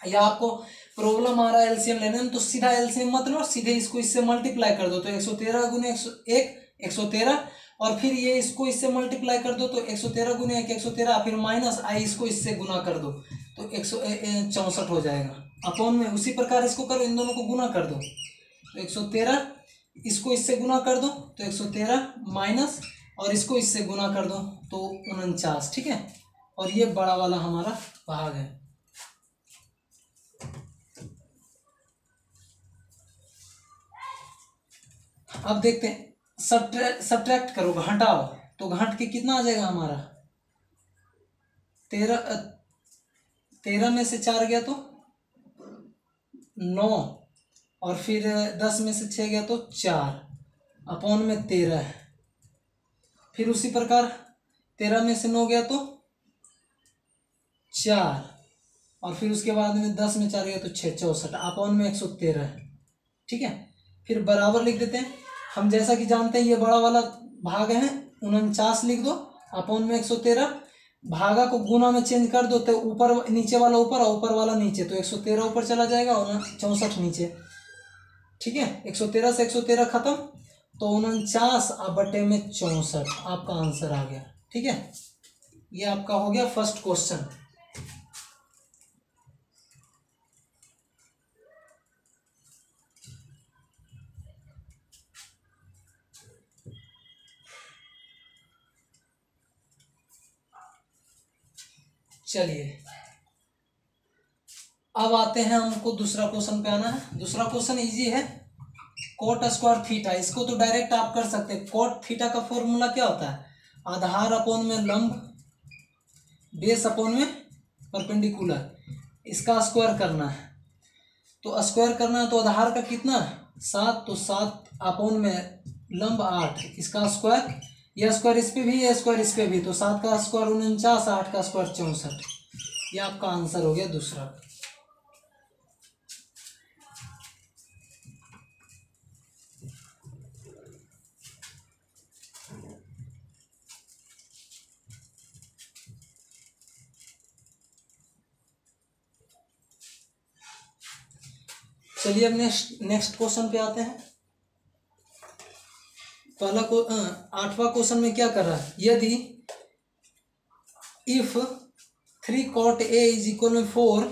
या आपको प्रॉब्लम आ रहा है एलसीएम लेने में तो सीधा एलसीएम मत लो, सीधे इसको इससे मल्टीप्लाई कर दो, तो 113 गुने 1 113, और फिर ये इसको इससे मल्टीप्लाई कर दो तो 113 गुने 1 113, फिर माइनस आई इसको इससे गुना कर दो तो 164 हो जाएगा, अपॉन में उसी प्रकार इसको करो, इन दोनों को गुना कर दो तो 113, इसको इससे गुना कर दो तो 113 माइनस, और इसको इससे गुना कर दो तो 49, ठीक है, और ये बड़ा वाला हमारा भाग है। अब देखते हैं, सब्ट्रैक्ट करो, घटाओ, तो घट के कितना आ जाएगा हमारा 13 में से 4 गया तो 9, और फिर 10 में से 6 गया तो 4, अपॉन में 13, फिर उसी प्रकार 13 में से 9 गया तो 4, और फिर उसके बाद में 10 में 4 गया तो 6 64, अपॉन में 113, ठीक है। फिर बराबर लिख देते हैं, हम जैसा कि जानते हैं ये बड़ा वाला भाग है 49 लिख दो, अपॉन में 113, भागा को गुना में चेंज कर दो तो ऊपर नीचे वाला ऊपर और ऊपर वाला नीचे, तो 113 ऊपर चला जाएगा और 64 नीचे, ठीक है, 113 से 113 खत्म, तो 49 बटे में 64 आपका आंसर आ गया। ठीक है, ये आपका हो गया फर्स्ट क्वेश्चन। चलिए अब आते हैं, हमको दूसरा क्वेश्चन पे आना है। दूसरा क्वेश्चन इजी है, कोट स्क्वायर थीटा। इसको तो डायरेक्ट आप कर सकते हैं। कोट थीटा का फॉर्मूला क्या होता है? आधार अपॉन में लंब, बेस अपॉन में परपेंडिकुलर, इसका स्क्वायर करना है। तो स्क्वायर करना है तो आधार का कितना 7, तो 7 अपॉन में लंब 8, इसका स्क्वायर, यह स्क्वायर इस पे भी, यह स्क्वायर इस पे भी, तो 7 का स्क्वायर 49, 8 का स्क्वायर 64। ये आपका आंसर हो गया दूसरा। चलिए अब नेक्स्ट क्वेश्चन पे आते हैं। पहला को 8वां क्वेश्चन में क्या कर रहा है? यदि if 3 cot A is equal में 4,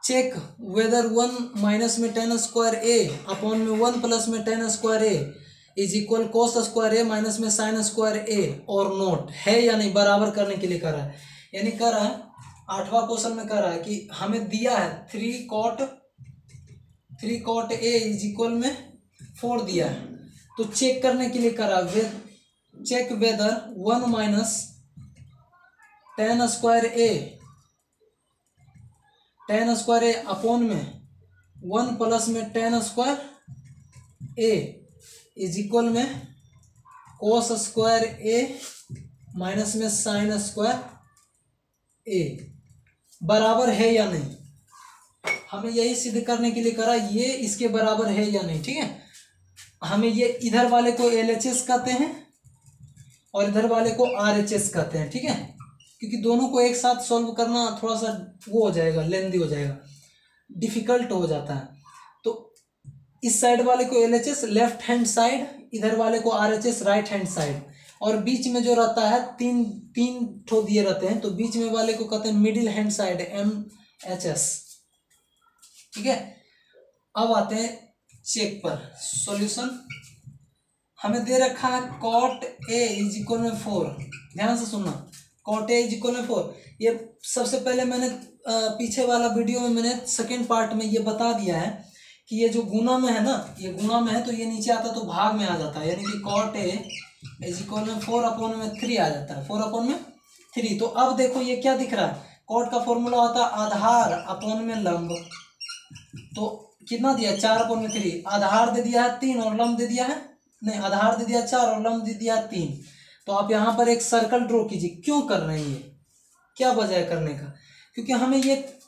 चेक वेदर 1 माइनस में tan स्क्वायर A अपॉन में 1 प्लस में tan square A is equal cos square A minus में sin स्क्वायर A और नोट है या नहीं, बराबर करने के लिए कर रहा है। यानी कर रहा है 8वां क्वेश्चन में कर रहा है कि हमें दिया है 3 cot A इज इक्वल में 4 दिया है, तो चेक करने के लिए करा check whether 1 minus tan square A upon में 1 प्लस में tan square A is equal में cos स्क्वायर A माइनस में sin स्क्वायर A बराबर है या नहीं। हमें यही सिद्ध करने के लिए करा ये इसके बराबर है या नहीं। ठीक है, हमें ये इधर वाले को LHS कहते हैं और इधर वाले को RHS कहते हैं। ठीक है, क्योंकि दोनों को एक साथ सॉल्व करना थोड़ा सा वो हो जाएगा, लेंदी हो जाएगा, डिफिकल्ट हो जाता है। तो इस साइड वाले को LHS लेफ्ट हैंड साइड, इधर वाले को RHS राइट हैंड साइड, और बीच में जो रहता है तीन ठो दिए रहते हैं, तो बीच में वाले को कहते हैं मिडिल हैंड साइड MHS। ठीक है, अब आते हैं चेक पर। सॉल्यूशन हमें दे रखा है cot A इज इक्वल में 4। ध्यान से सुनना, cot A इज इक्वल में 4। ये सबसे पहले मैंने पीछे वाला वीडियो में मैंने सेकेंड पार्ट में ये बता दिया है कि ये जो गुना में है ना, ये गुना में है तो ये नीचे आता तो भाग में आ जाता है, यानी कि cot A इज इक्वल में 4 अपॉन में 3 आ जाता है, 4 अपॉन में 3। तो अब देखो ये क्या दिख रहा है, cot का फॉर्मूला होता है आधार अपॉन में लंब, तो कितना दिया 4 अपॉन में 3, आधार दे दिया है 3 और लंब दे दिया है, नहीं आधार दे दिया 4 और लंब दे दिया 3। तो आप यहाँ पर एक सर्कल ड्रॉ कीजिए। क्यों कर रहे हैं ये, क्या वजह है करने का? क्योंकि हमें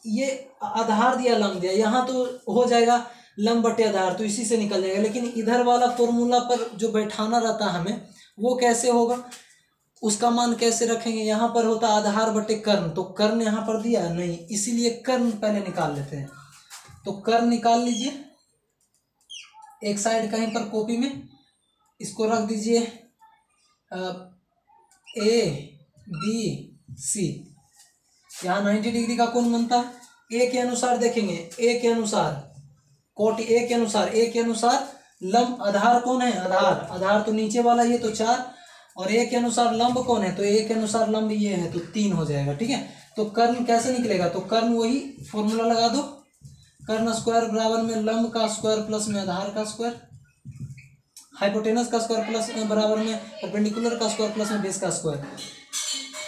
ये आधार दिया लंब दिया, यहाँ तो हो जाएगा लंब बटे आधार, तो इसी से निकल जाएगा। लेकिन इधर वाला फॉर्मूला पर जो बैठाना रहता है हमें, वो कैसे होगा, उसका मान कैसे रखेंगे? यहाँ पर होता आधार बटे कर्ण, तो कर्ण यहाँ पर दिया नहीं, इसीलिए कर्ण पहले निकाल लेते हैं। तो कर्ण निकाल लीजिए एक साइड कहीं पर कॉपी में, इसको रख दीजिए ABC। यहाँ 90 डिग्री का कोण बनता है। ए के अनुसार देखेंगे, ए के अनुसार कोट ए के अनुसार लंब आधार कौन है, आधार तो नीचे वाला ये तो 4, और ए के अनुसार लंब कौन है, तो ए के अनुसार लंब ये है तो 3 हो जाएगा। ठीक है, तो कर्ण कैसे निकलेगा, तो कर्ण वही फॉर्मूला लगा दो, कर्ण स्क्वायर बराबर में लंब का स्क्वायर प्लस में आधार का स्क्वायर, हाइपोटेनस का स्क्वायर प्लस बराबर में परपेंडिकुलर का स्क्वायर प्लस में बेस का स्क्वायर।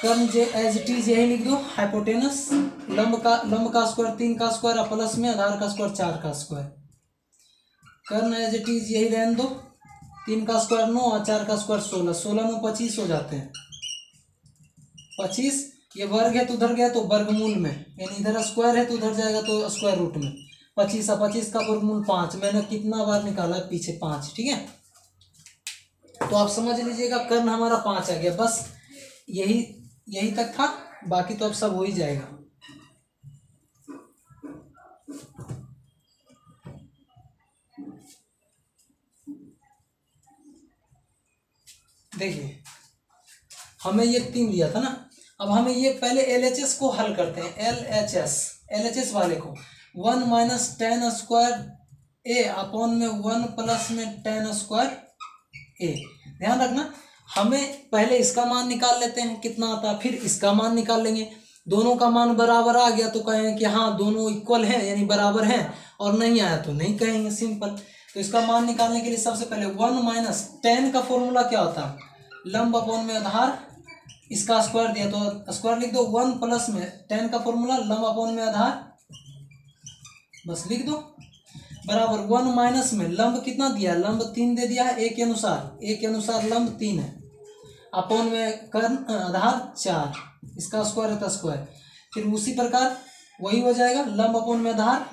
कर्ण जे एज इट इज यही लिख दो, हाइपोटेनस लंब का स्क्वायर 3 का स्क्वायर प्लस में आधार का स्क्वायर 4 का स्क्वायर। कर्ण एज इट इज यही रहने दो, 3 का स्क्वायर 9 और 4 का स्क्वायर 16, 16 में 25 हो जाते हैं, 25। ये वर्ग है तो उधर गया तो वर्गमूल में, यानी इधर स्क्वायर है तो उधर जाएगा तो स्क्वायर रूट में। 25 और 25 का वर्गमूल 5, मैंने कितना बार निकाला है पीछे 5। ठीक है, तो आप समझ लीजिएगा कर्ण हमारा 5 आ गया। बस यही तक था, बाकी तो अब सब हो ही जाएगा। देखिए हमें ये 3 दिया था ना, अब हमें ये पहले LHS को हल करते हैं। LHS वाले को 1 माइनस टेन स्क्वायर ए अपॉन में 1 प्लस में टेन स्क्वायर ए। ध्यान रखना हमें पहले इसका मान निकाल लेते हैं कितना आता है, फिर इसका मान निकाल लेंगे। दोनों का मान बराबर आ गया तो कहेंगे कि हाँ दोनों इक्वल हैं यानी बराबर हैं, और नहीं आया तो नहीं कहेंगे, सिंपल। तो इसका मान निकालने के लिए सबसे पहले 1 माइनस टेन का फॉर्मूला क्या होता है, लंब अपॉन में आधार, इसका स्क्वायर दिया तो स्क्वायर लिख दो। 1 प्लस में टेन का फॉर्मूला लंब अपॉन में आधार, बस लिख दो, बराबर 1 माइनस में लंब कितना दिया, लंब 3 दे दिया है ए के अनुसार लंब 3 है, अपॉन में कर्ण आधार 4, इसका स्क्वायर है तो स्क्वायर। फिर उसी प्रकार वही हो जाएगा, लंब अपॉन में आधार,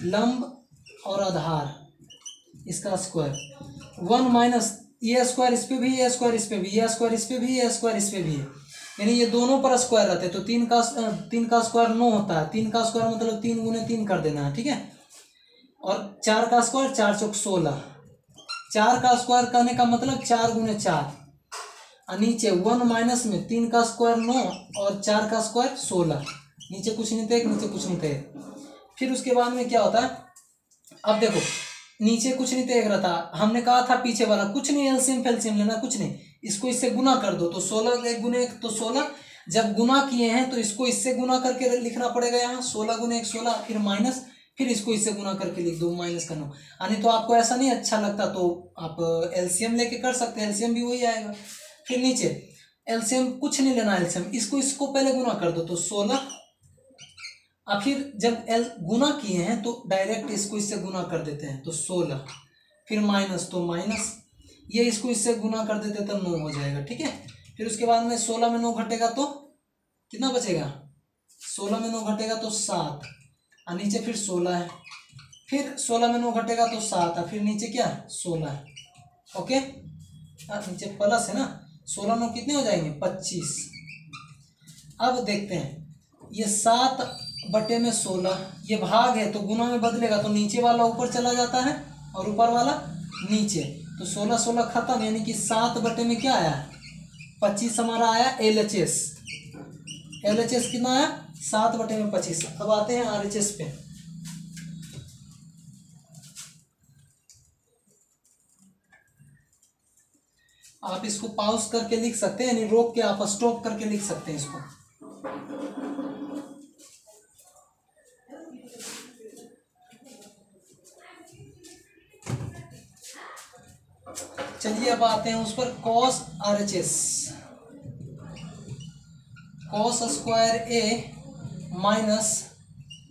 लंब और आधार इसका स्क्वायर। 1 माइनस ये स्क्वायर इस पे भी, ये स्क्वायर इस पे भी, ये स्क्वायर इस पे भी, ये स्क्वायर इस पे भी है, यानी ये दोनों पर स्क्वायर रहते हैं। तो 3 का स्क्वायर 9 होता है, 3 का स्क्वायर मतलब 3 गुने 3 कर देना है, ठीक है। और 4 का स्क्वायर 4 चौक 16, 4 का स्क्वायर करने का मतलब 4 गुने 4, और नीचे 1 माइनस में 3 का स्क्वायर 9 और 4 का स्क्वायर 16, नीचे कुछ नहीं थे, नीचे कुछ नहीं थे। फिर उसके बाद में क्या होता है, अब देखो नीचे कुछ नहीं थे रहता, हमने कहा था पीछे वाला कुछ नहीं, एलसीएम फेलसीएम लेना कुछ नहीं, इसको इससे गुना कर दो तो 16 1 गुने 1 तो 16, जब गुना किए हैं तो इसको इससे गुना करके लिखना पड़ेगा यहाँ, 16 गुने 1 16, फिर माइनस, फिर इसको इससे गुना करके लिख दो माइनस का 9। यानी तो आपको ऐसा नहीं अच्छा लगता तो आप एलसीएम लेके कर सकते हैं, एलसीएम भी वही आएगा। फिर नीचे एलसीएम कुछ नहीं लेना, एलसीएम इसको पहले गुना कर दो तो 16, और फिर जब गुना किए हैं तो डायरेक्ट इसको इससे गुना कर देते हैं तो 16, फिर माइनस तो माइनस, ये इसको इससे गुना कर देते तो 9 हो जाएगा, ठीक है। फिर उसके बाद में 16 में 9 घटेगा तो कितना बचेगा, 16 में 9 घटेगा तो 7, और नीचे फिर 16 है, फिर 16 में 9 घटेगा तो 7, और फिर नीचे क्या 16 है, ओके। नीचे प्लस है ना, 16 9 कितने हो जाएंगे 25। अब देखते हैं ये 7 बटे में 16, ये भाग है तो गुना में बदलेगा तो नीचे वाला ऊपर चला जाता है और ऊपर वाला नीचे, तो 16 16 खत्म, यानी कि 7 बटे में क्या आया 25 हमारा आया LHS। LHS कितना आया 7 बटे में 25। अब आते हैं RHS पे। आप इसको पॉज करके लिख सकते हैं, यानी रोक के आप स्टॉप करके लिख सकते हैं इसको। चलिए अब आते हैं उस पर, cos RHS, cos स्क्वायर ए माइनस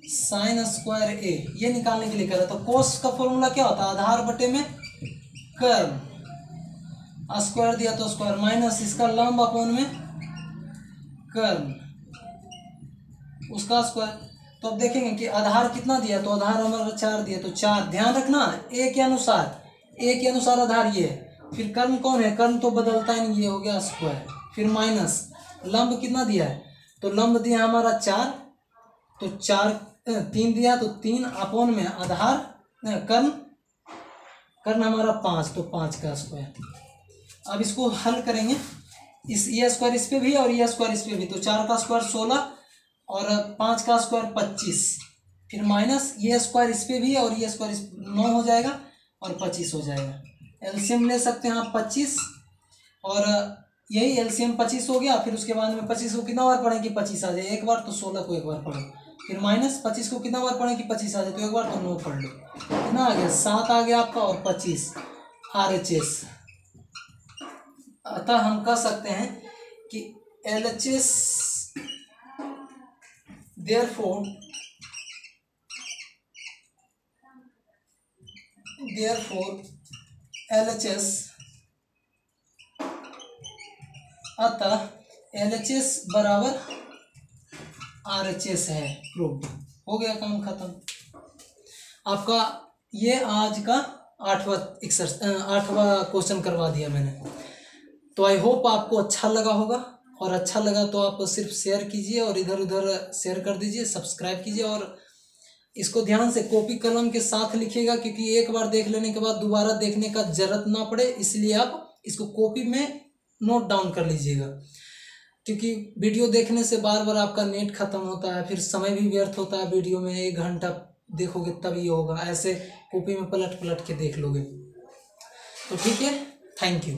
साइन स्क्वायर ए, ये निकालने के लिए कह रहा था। cos का फॉर्मूला क्या होता है, आधार बटे में कर्म, स्क्वायर दिया तो स्क्वायर, माइनस इसका लंब अपॉन में कर्म, उसका स्क्वायर। तो अब देखेंगे कि आधार कितना दिया, तो आधार हमारा 4 दिया तो 4, ध्यान रखना ए के अनुसार आधार ये है। फिर कर्म कौन है, कर्म तो बदलता ही नहीं, ये हो गया स्क्वायर, फिर माइनस लंब कितना दिया है, तो लंब दिया हमारा 4, तो 4 3 दिया तो 3 अपॉन में आधार कर्ण हमारा 5, तो 5 का स्क्वायर। अब इसको हल करेंगे, ये स्क्वायर इस पे भी और ये स्क्वायर इस पे भी, तो 4 का स्क्वायर 16 और 5 का स्क्वायर 25, फिर माइनस ये स्क्वायर इस पे भी और ये स्क्वायर 9 हो जाएगा और 25 हो जाएगा। एलसीएम ले सकते हैं आप 25, और यही एलसीएम 25 हो गया। फिर उसके बाद में 25 को कितना बार पढ़ें कि 25 आ जाए, एक बार, तो 16 को एक बार पढ़ो, फिर माइनस 25 को कितना बार पढ़ें कि 25 आ जाए, तो एक बार, तो 9 पढ़ लो, कितना आ गया 7 आ गया आपका, और 25 RHS। अतः हम कह सकते हैं कि LHS therefore LHS, अतः LHS बराबर RHS है, प्रूव हो गया, काम खत्म आपका। ये आज का 8वां क्वेश्चन करवा दिया मैंने। तो आई होप आपको अच्छा लगा होगा, और अच्छा लगा तो आप सिर्फ शेयर कीजिए और इधर उधर शेयर कर दीजिए, सब्सक्राइब कीजिए, और इसको ध्यान से कॉपी कलम के साथ लिखिएगा, क्योंकि एक बार देख लेने के बाद दोबारा देखने का जरूरत ना पड़े, इसलिए आप इसको कॉपी में नोट डाउन कर लीजिएगा, क्योंकि वीडियो देखने से बार बार आपका नेट खत्म होता है, फिर समय भी व्यर्थ होता है। वीडियो में 1 घंटा देखोगे तब ये होगा, ऐसे कॉपी में पलट पलट के देख लोगे। तो ठीक है, थैंक यू।